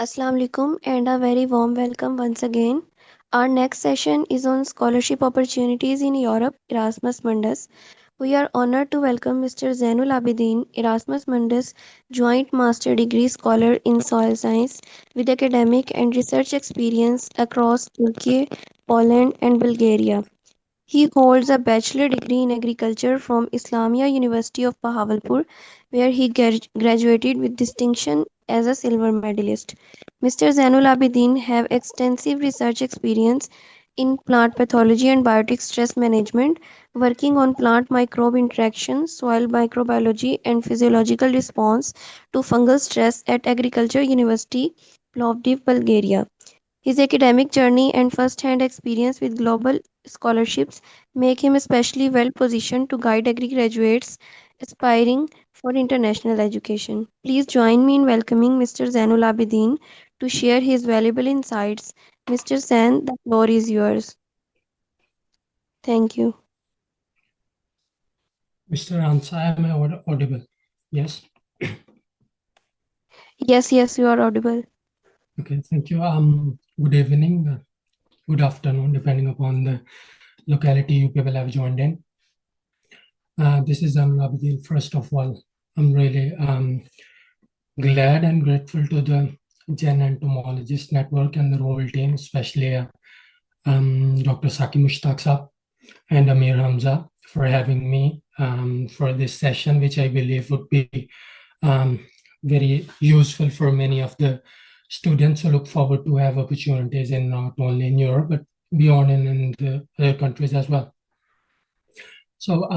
Assalamu alaikum and a very warm welcome once again. Our next session is on scholarship opportunities in Europe, Erasmus Mundus. We are honored to welcome Mr. Zainul Abidin, Erasmus Mundus Joint Master Degree Scholar in Soil Science with academic and research experience across Turkey, Poland, and Bulgaria. He holds a bachelor degree in agriculture from Islamia University of Bahawalpur, where he graduated with distinction as a silver medalist. Mr. Zainul Abidin have extensive research experience in plant pathology and biotic stress management, working on plant microbe interaction, soil microbiology, and physiological response to fungal stress at Agriculture University, Plovdiv, Bulgaria. His academic journey and first-hand experience with global scholarships make him especially well positioned to guide agri graduates aspiring for international education. Please join me in welcoming Mr. Zainul Abidin to share his valuable insights. Mr. Zain, the floor is yours. Thank you. Mr. Ansa, am I audible? Yes. Yes, you are audible. Okay, thank you. Good evening, good afternoon, depending upon the locality you people have joined in. This is Abidin. First of all, I'm really glad and grateful to the Gen Entomologist Network and the whole team, especially Dr. Saki Mushtaq Saab and Amir Hamza for having me for this session, which I believe would be very useful for many of the students who look forward to have opportunities in not only in Europe, but beyond and in the other countries as well. So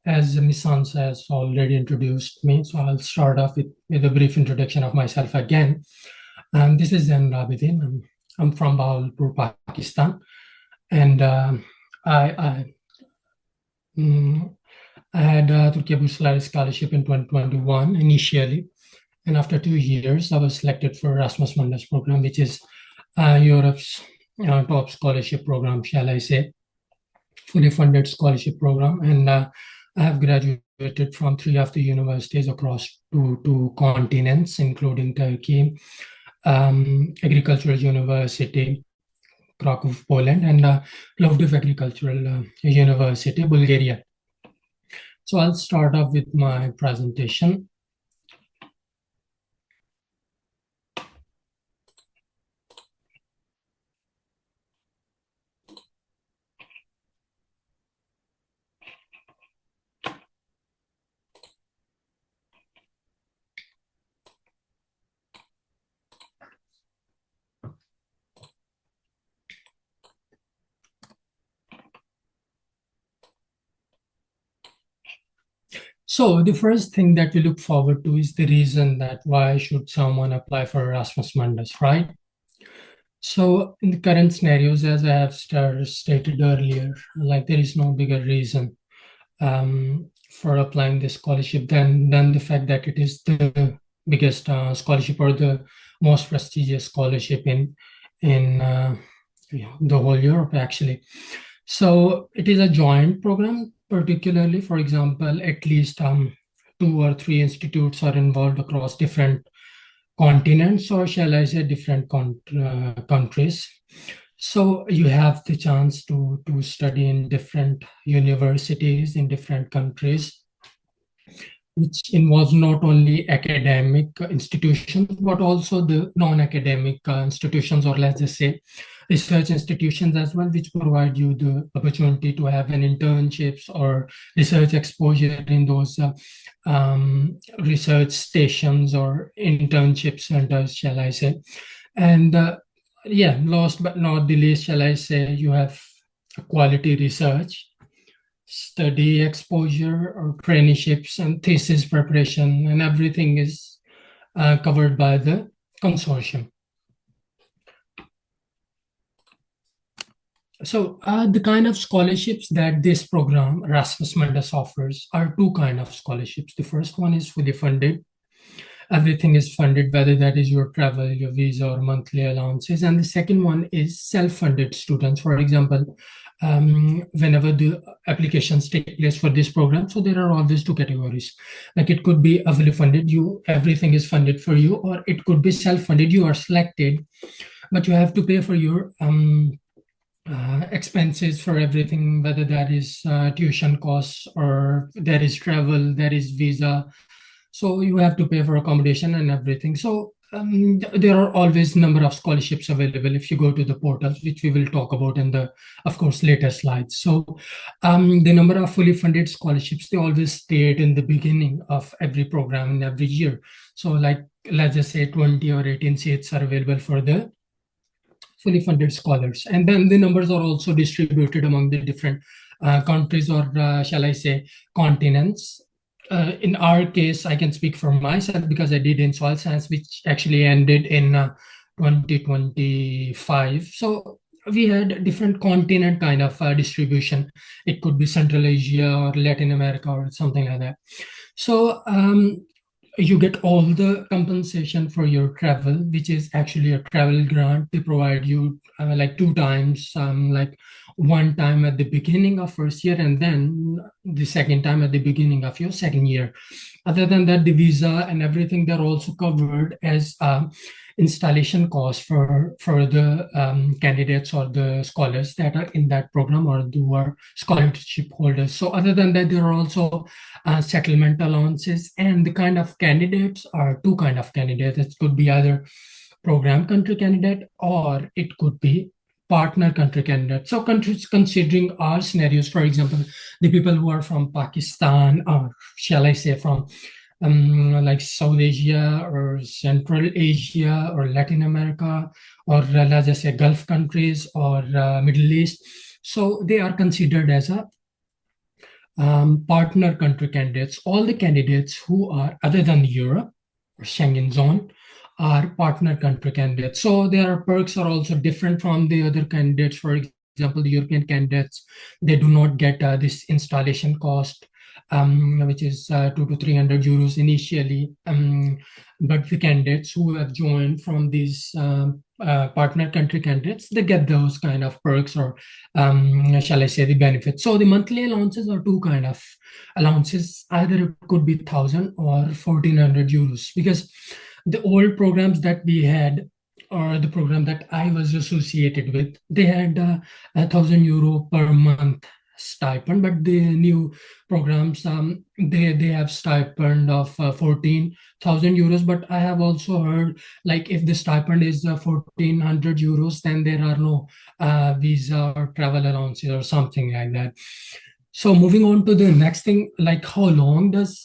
as Ms. Sansa has already introduced me, so I'll start off with a brief introduction of myself again. This is Zain Rabidin. I'm from Bahawalpur, Pakistan. And I, mm, I had a Turkey Bursary Scholarship in 2021 initially. And after 2 years, I was selected for Erasmus Mundus program, which is Europe's top scholarship program, shall I say, fully funded scholarship program. And I have graduated from 3 of the universities across two continents, including Turkey, Agricultural University, Krakow, Poland, and Plovdiv Agricultural University, Bulgaria. So I'll start off with my presentation. So the first thing that we look forward to is the reason that why should someone apply for Erasmus Mundus, right? So in the current scenarios, as I have stated earlier, like there is no bigger reason for applying this scholarship than the fact that it is the biggest scholarship or the most prestigious scholarship in the whole Europe, actually. So it is a joint program, particularly, for example, at least 2 or 3 institutes are involved across different continents, or shall I say different countries. So you have the chance to study in different universities in different countries, which involves not only academic institutions, but also the non-academic institutions, or let's just say research institutions as well, which provide you the opportunity to have an internships or research exposure in those research stations or internship centers, shall I say. And yeah, last but not the least, shall I say, you have quality research, study exposure or traineeships and thesis preparation, and everything is covered by the consortium. So the kind of scholarships that this program, Erasmus Mundus, offers are two kind of scholarships. The first one is fully funded. Everything is funded, whether that is your travel, your visa, or monthly allowances. And the second one is self-funded students. For example, whenever the applications take place for this program. So there are always two categories. Like it could be a fully funded, you everything is funded for you, or it could be self-funded. You are selected, but you have to pay for your expenses for everything, whether that is tuition costs or there is travel, there is visa. So you have to pay for accommodation and everything. So there are always number of scholarships available if you go to the portals, which we will talk about in the, of course, later slides. So the number of fully funded scholarships, they always state in the beginning of every program in every year. So like, let's just say 20 or 18 seats are available for the fully funded scholars. And then the numbers are also distributed among the different countries, or shall I say, continents. In our case, I can speak for myself because I did in soil science, which actually ended in 2025. So we had different continent kind of distribution. It could be Central Asia or Latin America or something like that. So you get all the compensation for your travel, which is actually a travel grant. They provide you like two times, like one time at the beginning of first year and then the second time at the beginning of your second year. Other than that, the visa and everything, they're also covered as installation costs for the candidates or the scholars that are in that program or who are scholarship holders. So other than that, there are also settlement allowances, and the kind of candidates are two kind of candidates. It could be either program country candidate or it could be partner country candidate. So countries considering our scenarios, for example, the people who are from Pakistan, or shall I say from like South Asia or Central Asia or Latin America, or let's just say Gulf countries or Middle East. So they are considered as a partner country candidates. All the candidates who are other than Europe or Schengen zone are partner country candidates. So their perks are also different from the other candidates. For example, the European candidates, they do not get this installation cost, which is 200 to 300 euros initially. But the candidates who have joined from these partner country candidates, they get those kind of perks, or shall I say, the benefits. So the monthly allowances are two kind of allowances. Either it could be 1,000 or 1,400 euros, because the old programs that we had, or the program that I was associated with, they had 1,000 euro per month stipend, but the new programs, they have stipend of 14,000 euros. But I have also heard, like, if the stipend is 1,400 euros, then there are no visa or travel allowances or something like that. So moving on to the next thing, like how long does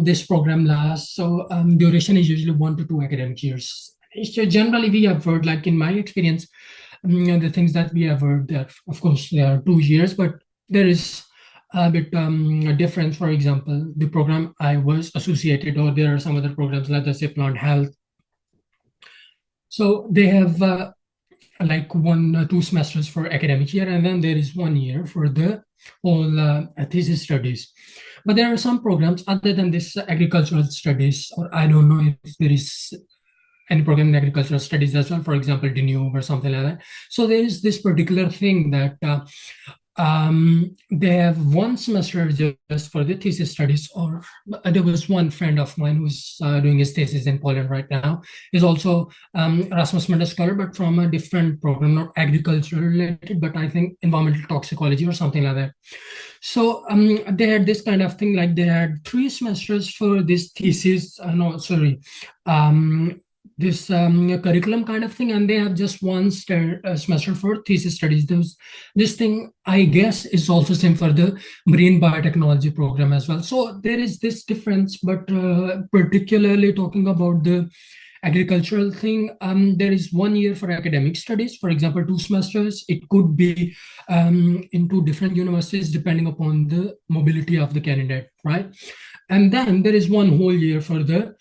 this program last? So duration is usually 1 to 2 academic years. So generally, we have heard, like in my experience, the things that we have heard, that of course there are 2 years, but there is a bit a difference. For example, the program I was associated, or there are some other programs, like the say plant health. So they have like 1 2 semesters for academic year, and then there is 1 year for the whole thesis studies. But there are some programs other than this agricultural studies, or I don't know if there is any program in agricultural studies as well, for example DNU or something like that. So there is this particular thing that they have 1 semester just for the thesis studies. Or there was one friend of mine who's doing his thesis in Poland right now. He's also Erasmus Mundus scholar, but from a different program, not agriculture related, but I think environmental toxicology or something like that. So they had this kind of thing, like they had 3 semesters for this thesis. No, sorry. This curriculum kind of thing, and they have just one semester for thesis studies. This thing, I guess, is also same for the marine biotechnology program as well. So there is this difference, but particularly talking about the agricultural thing, there is 1 year for academic studies. For example, 2 semesters. It could be in two different universities depending upon the mobility of the candidate, right? And then there is 1 whole year for the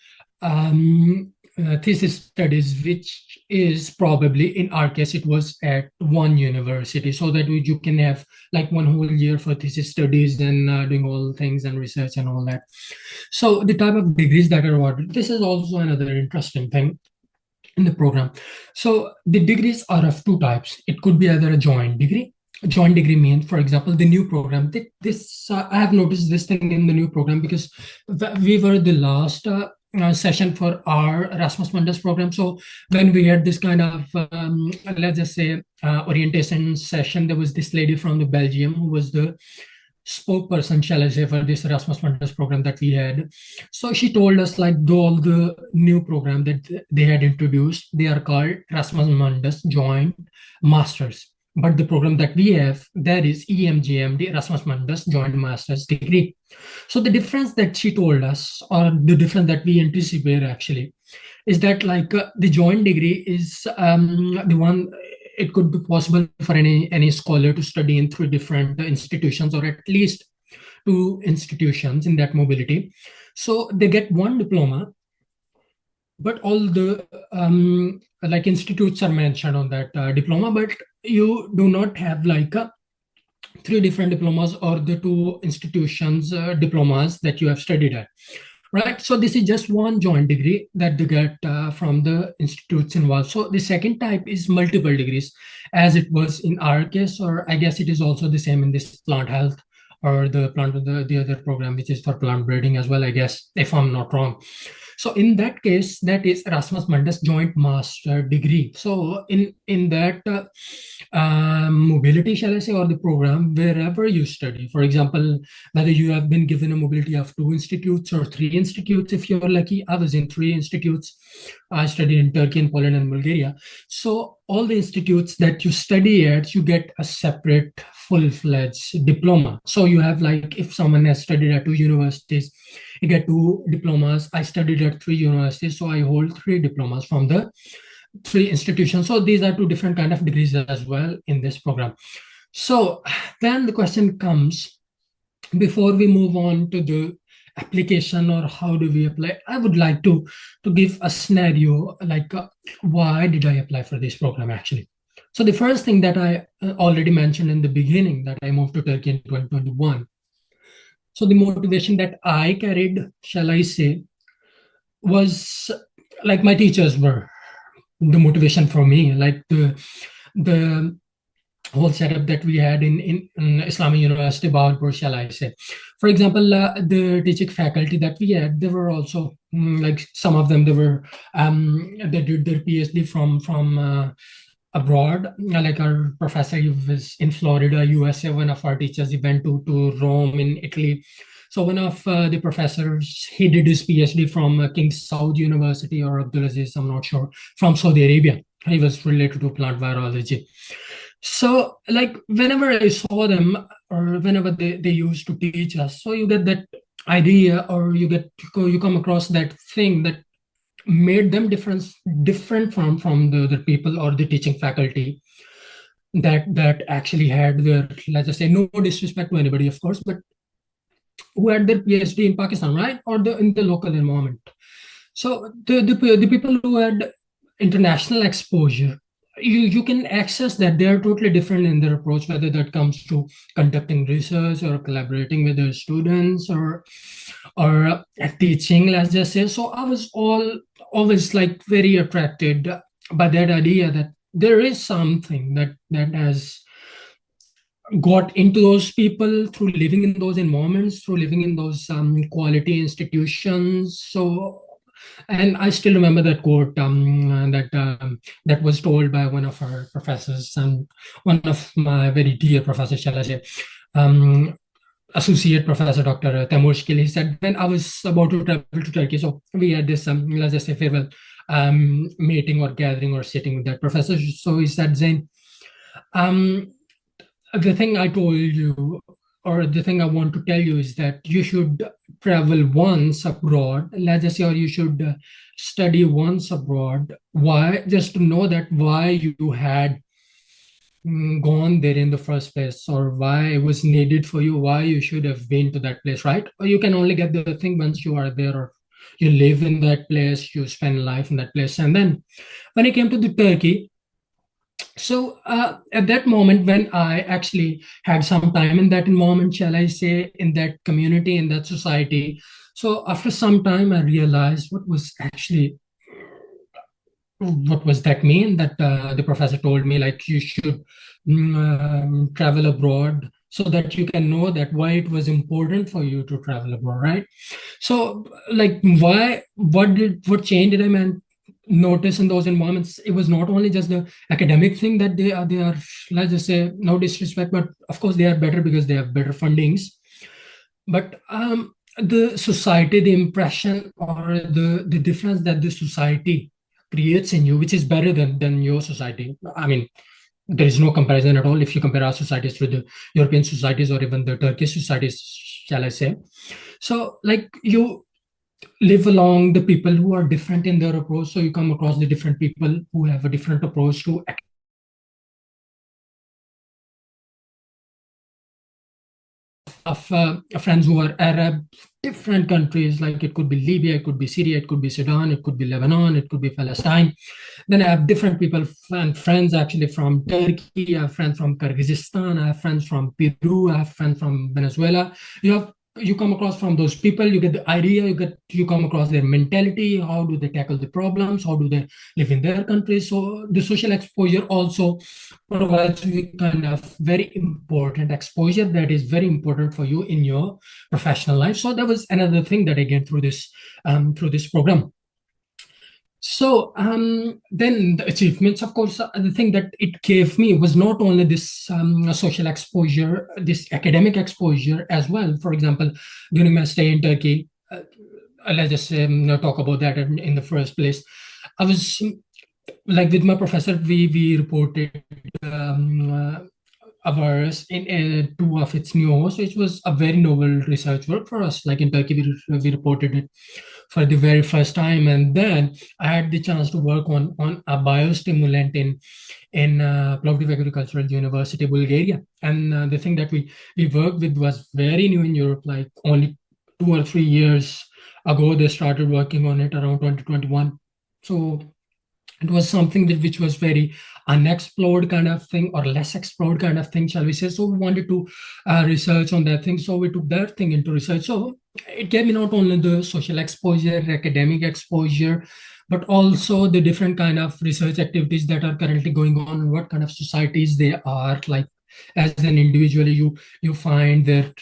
thesis studies, which is probably, in our case, it was at one university, so that you can have like 1 whole year for thesis studies and doing all things and research and all that. So the type of degrees that are awarded, this is also another interesting thing in the program. So the degrees are of two types. It could be either a joint degree joint degree mean. For example, the new program, this I have noticed this thing in the new program because we were the last session for our Erasmus Mundus program. So when we had this kind of let's just say orientation session, there was this lady from the Belgium who was the spokesperson, shall I say, for this Erasmus Mundus program that we had. So she told us like all the new program that they had introduced, they are called Erasmus Mundus Joint Masters. But the program that we have, that is EMJMD, Erasmus Mundus Joint Master's Degree. So the difference that she told us, or the difference that we anticipate actually, is that like the joint degree is the one, it could be possible for any scholar to study in three different institutions, or at least two institutions in that mobility. So they get one diploma, but all the like institutes are mentioned on that diploma, but you do not have like three different diplomas or the two institutions diplomas that you have studied at, right? So this is just one joint degree that they get from the institutes involved. So the second type is multiple degrees, as it was in our case, or I guess it is also the same in this plant health, or the other program which is for plant breeding as well, I guess, if I'm not wrong. So in that case, that is Erasmus Mundus Joint Master Degree. So in that mobility, shall I say, or the program, wherever you study, for example, whether you have been given a mobility of two institutes or three institutes, if you're lucky. I was in three institutes. I studied in Turkey and Poland and Bulgaria. So all the institutes that you study at, you get a separate full-fledged diploma. So you have like, if someone has studied at two universities, you get two diplomas. I studied at three universities, so I hold three diplomas from the three institutions. So these are two different kind of degrees as well in this program. So then the question comes, before we move on to the application or how do we apply, I would like to give a scenario like why did I apply for this program actually. So the first thing that I already mentioned in the beginning, that I moved to Turkey in 2021. So the motivation that I carried, shall I say, was like my teachers were the motivation for me, like the whole setup that we had in Islamic University Bahawalpur, shall I say. For example, the teaching faculty that we had, they were also like some of them, they did their PhD from abroad. Like our professor, he was in Florida, USA. One of our teachers, he went to Rome in Italy. So one of the professors, he did his PhD from King Saud University or Abdulaziz, I'm not sure, from Saudi Arabia. He was related to plant virology. So like whenever I saw them, or whenever they used to teach us, so you get that idea, or you come across that thing that made them different from the people or the teaching faculty that actually had their, let's just say, no disrespect to anybody, of course, but who had their PhD in Pakistan, right, or in the local environment. So the people who had international exposure, you can access that. They are totally different in their approach, whether that comes to conducting research or collaborating with their students, or teaching, let's just say. So I was always like very attracted by that idea that there is something that has got into those people through living in those environments, through living in those quality institutions. So, and I still remember that quote that was told by one of our professors, and one of my very dear professors, shall I say, um, Associate Professor Dr. Taimur Shkil. He said, when I was about to travel to Turkey, so we had this, let's just say, farewell meeting or gathering or sitting with that professor. So he said, Zain, um, the thing I told you, or the thing I want to tell you, is that you should travel once abroad, let's just say, or you should study once abroad. Why? Just to know that why you had gone there in the first place, or why it was needed for you, why you should have been to that place, right? Or you can only get the thing once you are there, or you live in that place, you spend life in that place. And then when I came to the Turkey, so at that moment, when I actually had some time in that environment, shall I say, in that community, in that society, so after some time I realized what was actually what was that mean? That the professor told me like you should travel abroad so that you can know that why it was important for you to travel abroad, right? So like why what changed did I man notice in those environments? It was not only just the academic thing that they are, let's just say, no disrespect, but of course they are better because they have better fundings. But the society, the impression or the difference that the society creates in you, which is better than your society. I mean, there is no comparison at all if you compare our societies with the European societies or even the Turkish societies, shall I say. So like you live along the people who are different in their approach, so you come across the different people who have a different approach to friends who are Arab, different countries, like it could be Libya, it could be Syria, it could be Sudan, it could be Lebanon, it could be Palestine. Then I have different people and friends actually from Turkey, I have friends from Kyrgyzstan, I have friends from Peru, I have friends from Venezuela. You come across from those people, you get the idea, you come across their mentality, how do they tackle the problems, how do they live in their countries. So the social exposure also provides you kind of very important exposure that is very important for you in your professional life. So that was another thing that I gained through this program. So then the achievements, of course, the thing that it gave me was not only this social exposure, this academic exposure as well. For example, during my stay in Turkey, let's just talk about that in the first place. I was like with my professor, we reported ours in two of its news, which was a very novel research work for us. Like in Turkey, we reported it for the very first time, and then I had the chance to work on a biostimulant in Plovdiv Agricultural University, Bulgaria. And the thing that we worked with was very new in Europe, like only 2 or 3 years ago they started working on it around 2021. So it was something that which was very unexplored kind of thing or less explored kind of thing, shall we say. So we wanted to research on that thing, so we took that thing into research. So it gave me not only the social exposure, academic exposure, but also the different kind of research activities that are currently going on, what kind of societies they are like. As an individual, you find their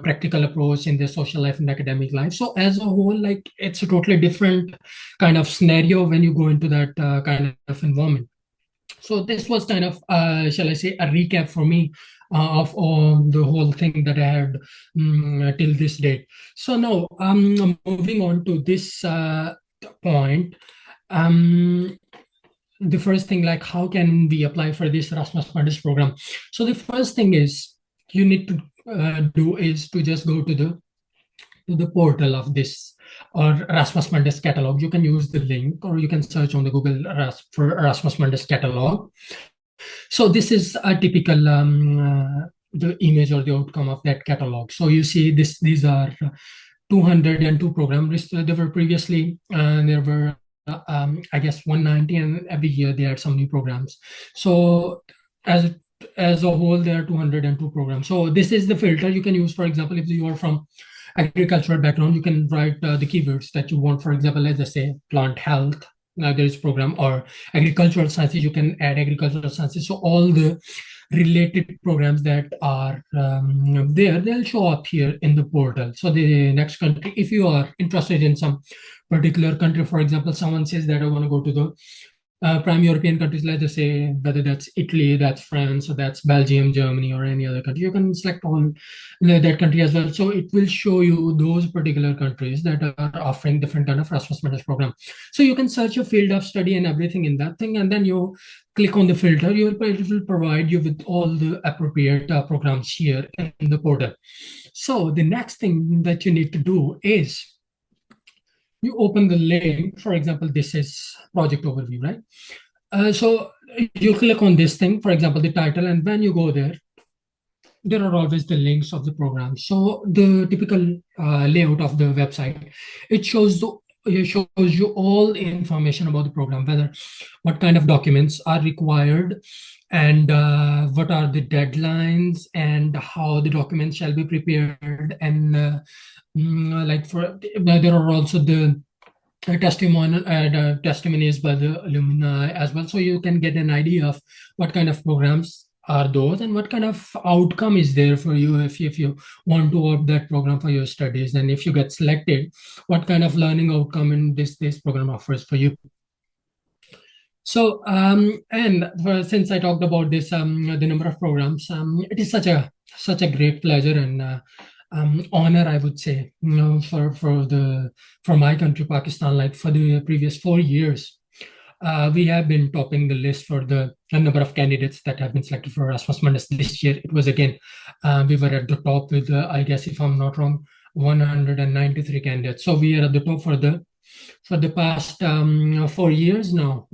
practical approach in their social life and academic life. So as a whole, like it's a totally different kind of scenario when you go into that kind of environment. So this was kind of, shall I say, a recap for me of the whole thing that I had till this date. So now, moving on to this point, um, the first thing, like how can we apply for this Erasmus Mundus program? So the first thing is you need to do is to just go to the portal of this or Erasmus Mundus catalog. You can use the link or you can search on the Google for Erasmus Mundus catalog. So this is a typical the image or the outcome of that catalog. So you see this; these are 202 programs. There were previously there were I guess 190, and every year they add some new programs. So as as a whole, there are 202 programs. So this is the filter you can use. For example, if you are from agricultural background, you can write the keywords that you want. For example, let's just say plant health. Now there is program or agricultural sciences. You can add agricultural sciences. So all the related programs that are there, they'll show up here in the portal. So the next country, if you are interested in some particular country, for example, someone says that I want to go to the prime European countries, let's just say whether that's Italy, that's France, or that's Belgium, Germany, or any other country. You can select on that country as well. So it will show you those particular countries that are offering different kind of Erasmus Mundus program. So you can search your field of study and everything in that thing, and then you click on the filter. It will provide you with all the appropriate programs here in the portal. So the next thing that you need to do is you open the link. For example, this is project overview, right? So you click on this thing, for example, the title, and when you go there, there are always the links of the program. So the typical layout of the website, it shows you all the information about the program, whether what kind of documents are required, and what are the deadlines, and how the documents shall be prepared, and like for there are also the testimonies by the alumni as well, so you can get an idea of what kind of programs are those and what kind of outcome is there for you if you want to opt that program for your studies, and if you get selected, what kind of learning outcome in this program offers for you. So, since I talked about this, the number of programs, it is such a great pleasure and honor, I would say, for my country, Pakistan. Like for the previous 4 years, we have been topping the list for the number of candidates that have been selected for Erasmus Mundus. This year, it was again we were at the top with, I guess, if I'm not wrong, 193 candidates. So we are at the top for the past 4 years now,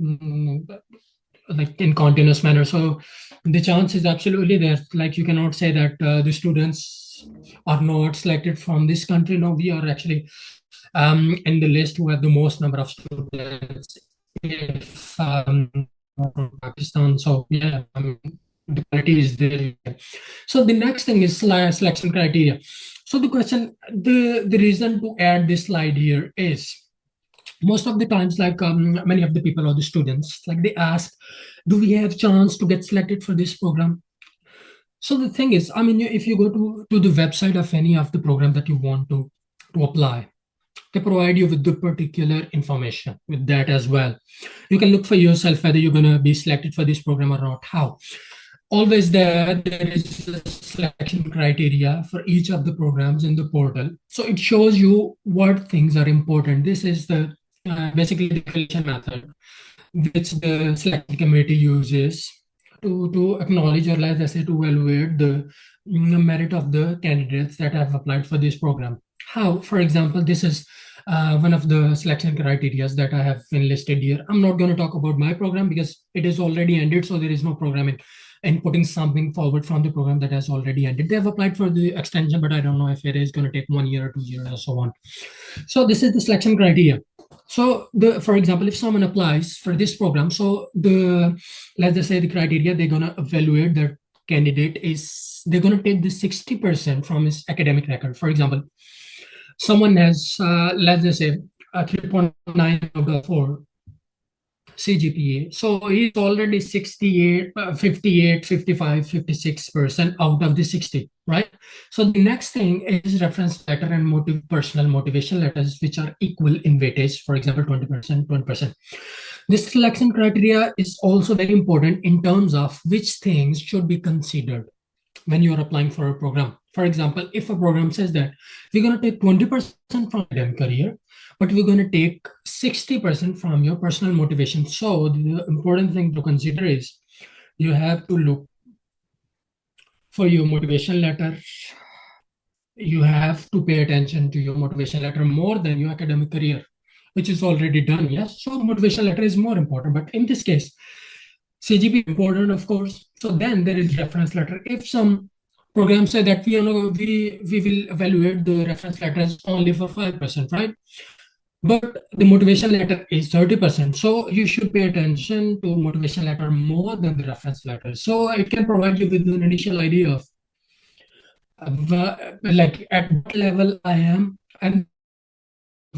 like in continuous manner. So the chance is absolutely there. Like you cannot say that the students are not selected from this country. No, we are actually in the list who have the most number of students. If from Pakistan, so yeah, the quality is there. So the next thing is selection criteria. So the reason to add this slide here is most of the times, like many of the people or the students, like they ask, do we have chance to get selected for this program? So the thing is, I mean, if you go to the website of any of the program that you want to apply, they provide you with the particular information with that as well. You can look for yourself whether you're going to be selected for this program or not. How? Always there is a selection criteria for each of the programs in the portal, so it shows you what things are important. This is the basically the collection method which the selection committee uses to acknowledge, or let's say to evaluate the merit of the candidates that have applied for this program. How? For example, this is one of the selection criteria that I have enlisted here. I'm not going to talk about my program because it is already ended, so there is no programming and putting something forward from the program that has already ended. They have applied for the extension, but I don't know if it is going to take 1 year or 2 years or so on. So this is the selection criteria. So for example, if someone applies for this program, so let's just say the criteria they're going to evaluate that candidate is, they're going to take the 60% from his academic record. For example, someone has let's just say a 3.9 out of 4 CGPA. So he's already 68, 58, 55, 56% out of the 60, right? So the next thing is reference letter and personal motivation letters, which are equal in weightage, for example, 20%, 20%. This selection criteria is also very important in terms of which things should be considered when you are applying for a program. For example, if a program says that we're going to take 20% from academic career, but we're going to take 60% from your personal motivation. So the important thing to consider is you have to look for your motivation letter. You have to pay attention to your motivation letter more than your academic career, which is already done. Yes. So motivation letter is more important. But in this case, CGP is important, of course. So then there is reference letter. If some programs say that we will evaluate the reference letters only for 5%, right? But the motivation letter is 30%. So you should pay attention to motivation letter more than the reference letter. So it can provide you with an initial idea of like at what level I am, and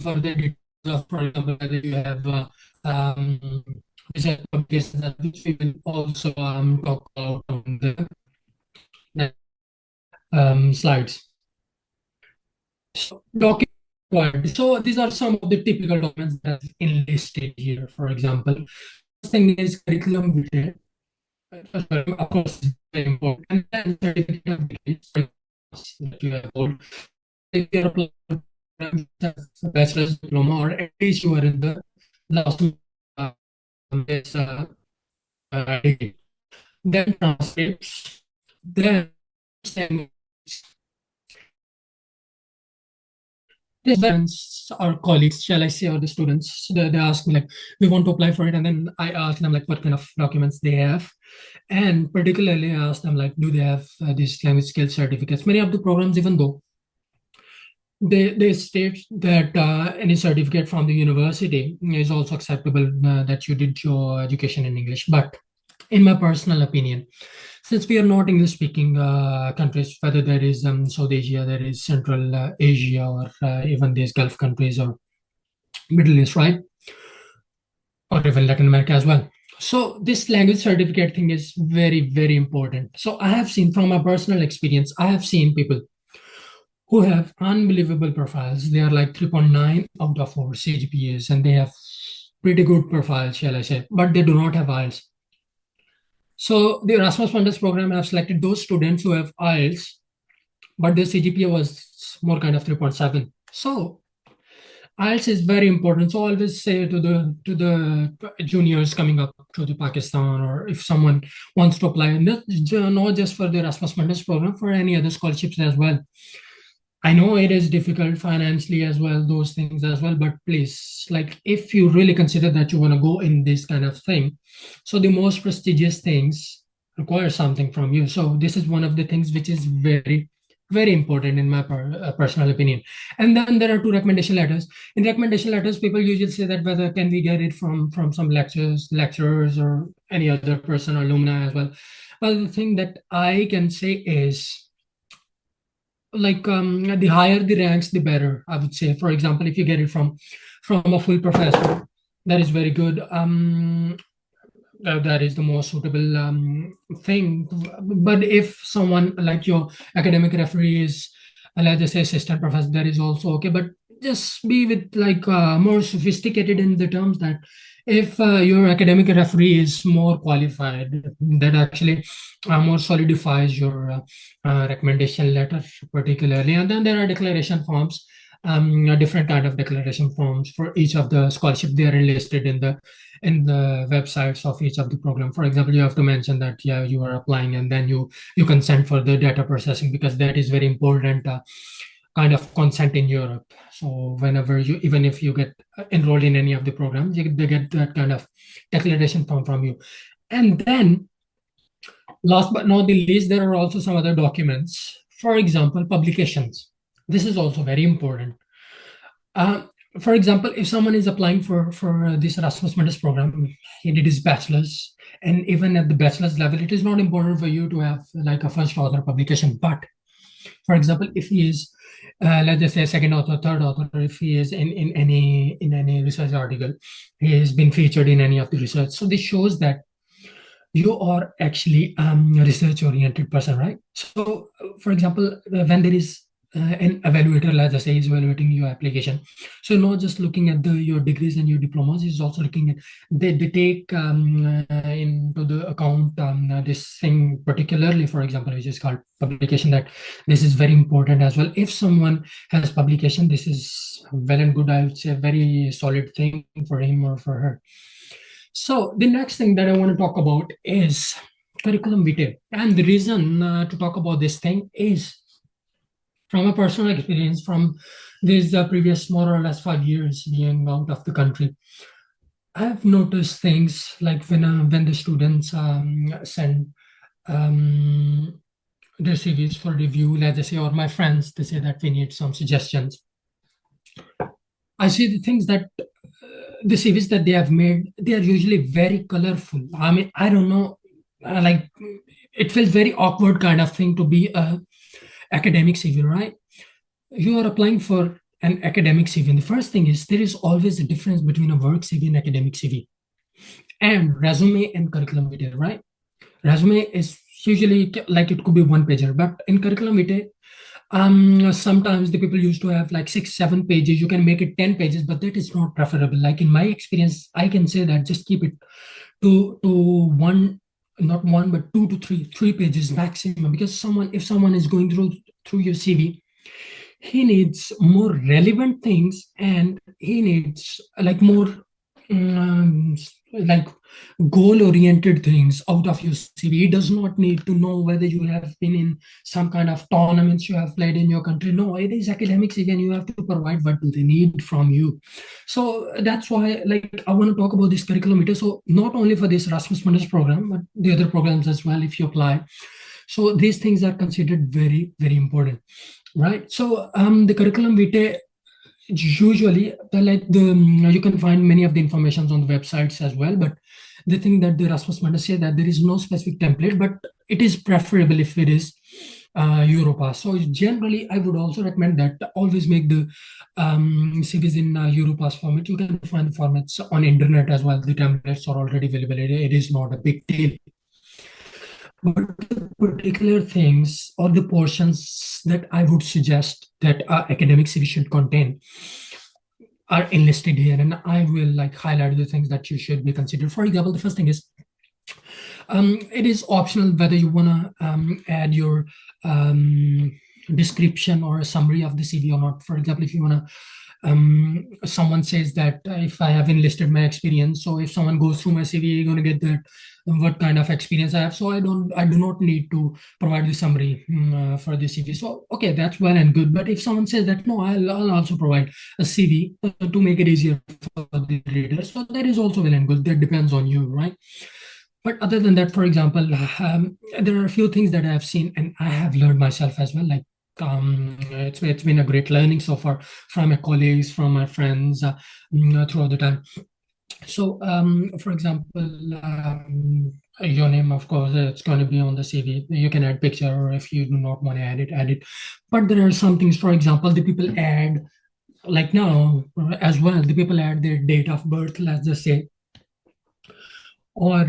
further details of, for example, whether you have um, research publications, which we will also talk about on the next slides. So, document required. So these are some of the typical documents that are enlisted here. For example, first thing is curriculum vitae. Of course, it's very important. And then certificate of degree that you have hold. If you're applying for a bachelor's diploma, or at least you are in the last this degree. Then transcripts. Then the friends or colleagues, shall I say, or the students, they ask me like, we want to apply for it, and then I ask them like what kind of documents they have, and particularly I ask them like, do they have these language skills certificates? Many of the programs, even though they state that any certificate from the university is also acceptable, that you did your education in English, but in my personal opinion, since we are not English speaking countries, whether there is South Asia, there is Central Asia, or even these Gulf countries, or Middle East, right? Or even Latin America as well. So this language certificate thing is very, very important. So I have seen from my personal experience, I have seen people who have unbelievable profiles. They are like 3.9 out of 4 CGPAs, and they have pretty good profiles, shall I say, but they do not have IELTS. So the Erasmus Mundus program have selected those students who have IELTS, but their CGPA was more kind of 3.7. So IELTS is very important. So I always say to the juniors coming up to the Pakistan, or if someone wants to apply, not just for the Erasmus Mundus program, for any other scholarships as well. I know it is difficult financially as well, those things as well, but please, like, if you really consider that you want to go in this kind of thing, so the most prestigious things require something from you. So this is one of the things which is very, very important in my personal opinion. And then there are two recommendation letters. In recommendation letters, people usually say that whether can we get it from some lecturers, or any other person or alumni as well. Well, the thing that I can say is, like, the higher the ranks, the better, I would say. For example, if you get it from a full professor, that is very good. That is the most suitable thing. But if someone like your academic referee is, let's just say, assistant professor, that is also okay. But just be with, like, more sophisticated in the terms that if your academic referee is more qualified, that actually more solidifies your recommendation letter particularly. And then there are declaration forms, a different kind of declaration forms for each of the scholarship. They are enlisted in the websites of each of the program. For example, you have to mention that, yeah, you are applying, and then you consent for the data processing, because that is very important kind of consent in Europe. So whenever you, even if you get enrolled in any of the programs, they get that kind of declaration form from you. And then, last but not the least, there are also some other documents. For example, publications. This is also very important. Uh, for example, if someone is applying for this Erasmus Mundus program, he did his bachelor's, and even at the bachelor's level, it is not important for you to have like a first author publication. But for example, if he is, let's just say, second author, third author, or if he is in any research article, he has been featured in any of the research. So this shows that you are actually a research oriented person, right? So for example, when there is an evaluator, let's just say, is evaluating your application, so not just looking at your degrees and your diplomas, is also looking at, they take into the account this thing particularly, for example, which is called publication, that this is very important as well. If someone has publication, this is well and good, I would say, a very solid thing for him or for her. So the next thing that I want to talk about is curriculum vitae. And the reason to talk about this thing is from a personal experience from these previous more or less 5 years being out of the country. I've noticed things like when the students send um, their CVs for review, let's just say, or my friends, they say that we need some suggestions. I see the things that the CVs that they have made, they are usually very colorful. I mean, I don't know, like, it feels very awkward kind of thing to be a academic CV, right? You are applying for an academic CV. And the first thing is, there is always a difference between a work CV and academic CV, and resume and curriculum vitae, right? Resume is usually like, it could be one pager, but in curriculum vitae, sometimes the people used to have like 6 7 pages. You can make it 10 pages, but that is not preferable. Like, in my experience, I can say that just keep it to one, not one, but 2 to 3 pages maximum, because if someone is going through your CV, he needs more relevant things, and he needs like more um, like goal oriented things out of your CV. He does not need to know whether you have been in some kind of tournaments you have played in your country. No, it is academics again. You have to provide what do they need from you. So that's why, like, I want to talk about this curriculum vitae. So not only for this Erasmus Mundus program, but the other programs as well, if you apply. So these things are considered very, very important, right? So the curriculum vitae, usually, you can find many of the informations on the websites as well, but the thing that the Erasmus Mundus say, that there is no specific template, but it is preferable if it is Europass. So generally, I would also recommend that always make the CVs in Europass format. You can find the formats on internet as well. The templates are already available. It is not a big deal. But the particular things or the portions that I would suggest that academic CV should contain are enlisted here, and I will like highlight the things that you should be considered. For example, the first thing is it is optional whether you want to add your description or a summary of the CV or not. For example, if you want to someone says that if I have enlisted my experience, so if someone goes through my CV, you're going to get that what kind of experience I have. So I do not need to provide the summary for the CV. So okay, that's well and good. But if someone says that no, I'll also provide a CV to make it easier for the reader, so that is also well and good. That depends on you, right? But other than that, for example, there are a few things that I have seen and I have learned myself as well. Like it's been a great learning so far from my colleagues, from my friends throughout the time. So, for example, your name, of course, it's going to be on the CV. You can add picture, or if you do not want to add it, add it. But there are some things, for example, the people add, like now as well, the people add their date of birth, let's just say, or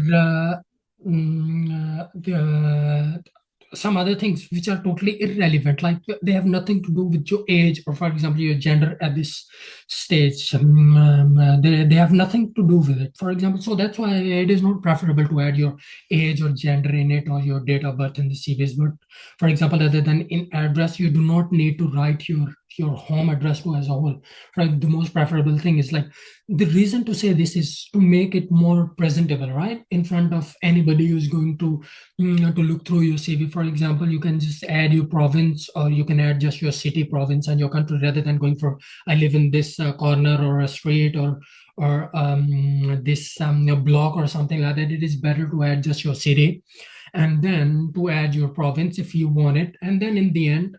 some other things which are totally irrelevant, like they have nothing to do with your age or, for example, your gender at this stage. They have nothing to do with it, for example. So that's why it is not preferable to add your age or gender in it or your date of birth in the CVs. But for example, other than in address, you do not need to write your home address to as a whole. Right, the most preferable thing is like, the reason to say this is to make it more presentable, right, in front of anybody who's going to look through your CV. For example, you can just add your province, or you can add just your city, province, and your country, rather than going for I live in this corner or a street or this block or something like that. It is better to add just your city, and then to add your province if you want it, and then in the end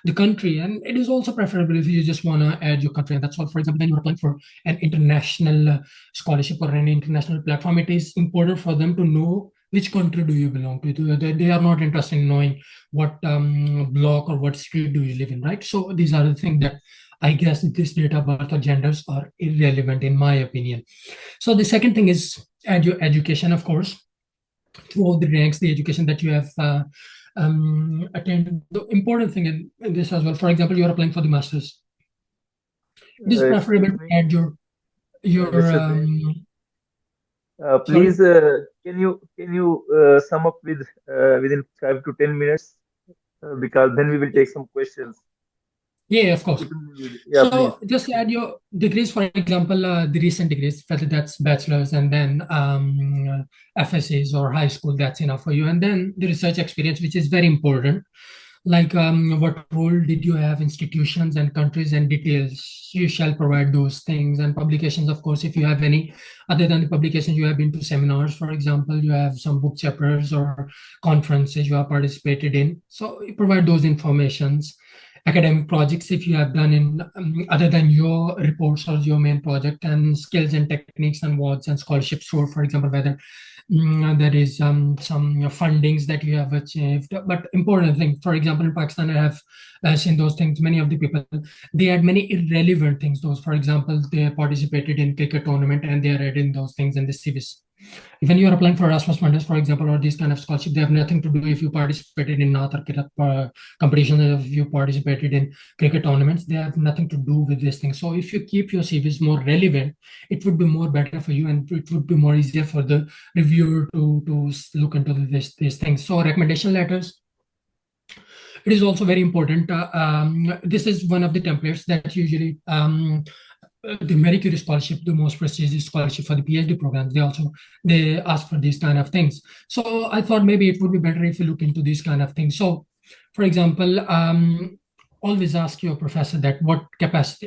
the country. And it is also preferable if you just want to add your country, and that's all. For example, when you're applying for an international scholarship or an international platform, it is important for them to know which country do you belong to. They are not interested in knowing what block or what street do you live in, right? So these are the things that I guess this date of birth or genders are irrelevant in my opinion. So the second thing is add your education, of course, throughout the ranks, the education that you have attained. The important thing in this as well, for example, you're applying for the masters, it is preferable Excuse to me, add your Mr. Zain. sorry. Please, can you sum up with within 5 to 10 minutes? Because then we will take some questions. Yeah, of If course. you can, yeah, please. So just add your degrees, for example, the recent degrees, whether that's bachelor's and then FSAs or high school, that's enough for you. And then the research experience, which is very important, like what role did you have, institutions and countries and details. You shall provide those things, and publications, of course, if you have any. Other than the publications, you have been to seminars, for example, you have some book chapters or conferences you have participated in, so you provide those informations. Academic projects, if you have done in other than your reports or your main project, and skills and techniques and awards and scholarships, for example, whether there is some fundings that you have achieved. But important thing, for example, in Pakistan, I have seen those things. Many of the people, they add many irrelevant things. Those, for example, they participated in cricket tournament and they are adding those things in the CVs. When you are applying for Erasmus funders, for example, or these kind of scholarship, they have nothing to do if you participated in Nath or cricket competitions, if you participated in cricket tournaments. They have nothing to do with this thing. So if you keep your CVs more relevant, it would be more better for you, and it would be more easier for the reviewer to look into these things. So recommendation letters, it is also very important. This is one of the templates that usually the Marie Curie scholarship, the most prestigious scholarship for the PhD programs, they ask for these kind of things. So I thought maybe it would be better if you look into these kind of things. So, for example, always ask your professor that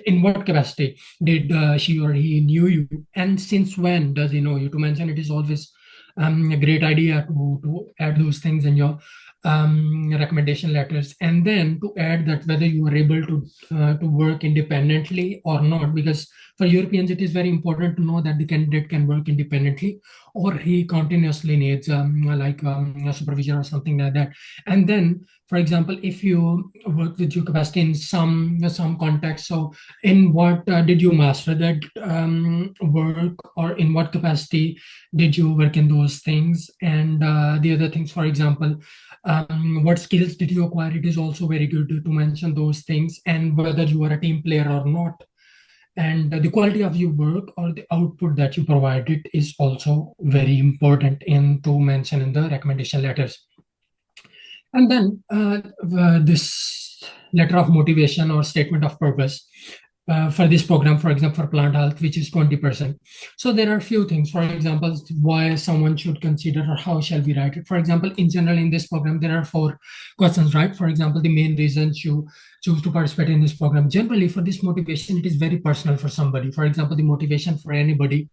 in what capacity did she or he knew you, and since when does he know you. To mention it is always a great idea to add those things in your recommendation letters, and then to add that whether you are able to work independently or not. Because For Europeans, it is very important to know that the candidate can work independently, or he continuously needs supervision or something like that. And then, for example, if you work with your capacity in some context, so in what did you master that work, or in what capacity did you work in those things? And the other things, for example, what skills did you acquire? It is also very good to mention those things, and whether you are a team player or not, and the quality of your work or the output that you provided is also very important in to mention in the recommendation letters. And then this letter of motivation or statement of purpose for this program, for example, for plant health, which is 20%. So there are a few things, for example, why someone should consider, or how shall we write it. For example, in general, in this program, there are 4 questions, right? For example, the main reasons you choose to participate in this program. Generally, for this motivation, it is very personal for somebody. For example, the motivation for anybody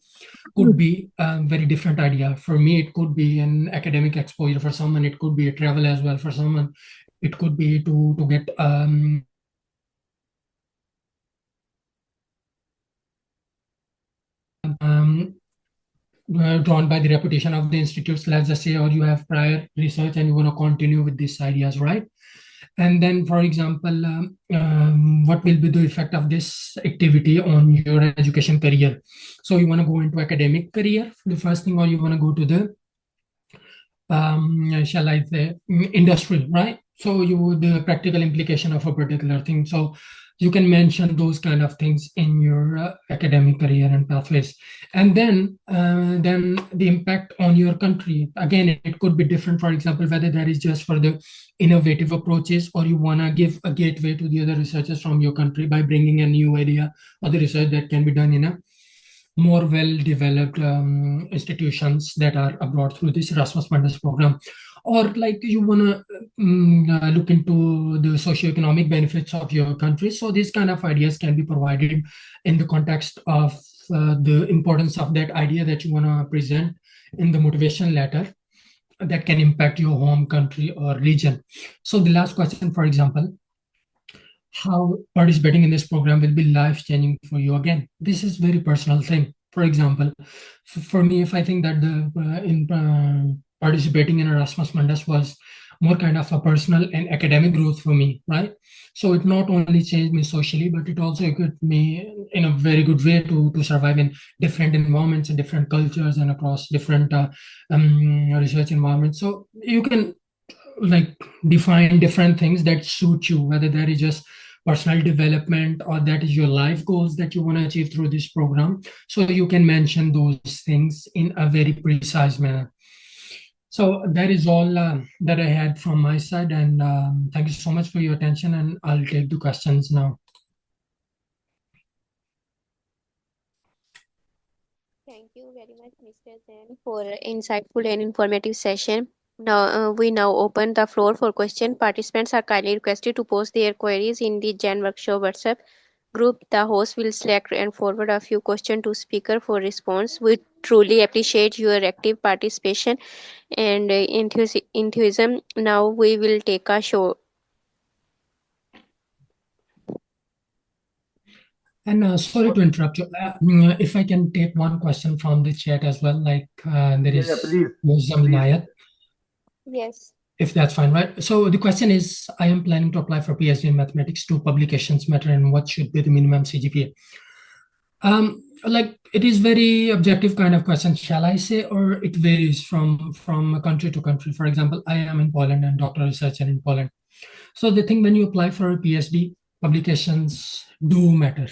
could be a very different idea. For me, it could be an academic exposure. For someone, it could be a travel as well. For someone, it could be to get drawn by the reputation of the institutes, let's just say, or you have prior research and you want to continue with these ideas, right? And then, for example, what will be the effect of this activity on your education career? So you want to go into academic career, the first thing, or you want to go to the shall I say, industry, right? So you the practical implication of a particular thing. So you can mention those kind of things in your academic career and pathways. And then the impact on your country. Again, it could be different. For example, whether that is just for the innovative approaches, or you want to give a gateway to the other researchers from your country by bringing a new idea or the research that can be done in a more well-developed institutions that are abroad through this Erasmus Mundus program, or like you want to look into the socioeconomic benefits of your country. So these kind of ideas can be provided in the context of the importance of that idea that you want to present in the motivation letter that can impact your home country or region. So the last question, for example, how participating in this program will be life changing for you. Again, this is very personal thing. For example, for me, if I think that the in participating in Erasmus Mundus was more kind of a personal and academic growth for me, right? So it not only changed me socially, but it also equipped me in a very good way to survive in different environments and different cultures and across different research environments. So you can like define different things that suit you, whether that is just personal development or that is your life goals that you want to achieve through this program. So you can mention those things in a very precise manner. So that is all that I had from my side, and thank you so much for your attention, and I'll take the questions now. Thank you very much, Mr. Zain, for insightful and informative session. Now, we now open the floor for question. Participants are kindly requested to post their queries in the Jan Workshop WhatsApp group. The host will select and forward a few questions to speaker for response. We truly appreciate your active participation and enthusiasm. Now we will take a show. And sorry to interrupt you. If I can take one question from the chat as well, like there Yeah, is yeah, please, Muzam please. Inayat, Yes. if that's fine, right? So the question is, I am planning to apply for PhD in mathematics. Do publications matter, and what should be the minimum CGPA? Like it is very objective kind of question, shall I say, or it varies from country to country. For example, I am in Poland and doctoral researcher in Poland. So the thing when you apply for a PhD, publications do matter.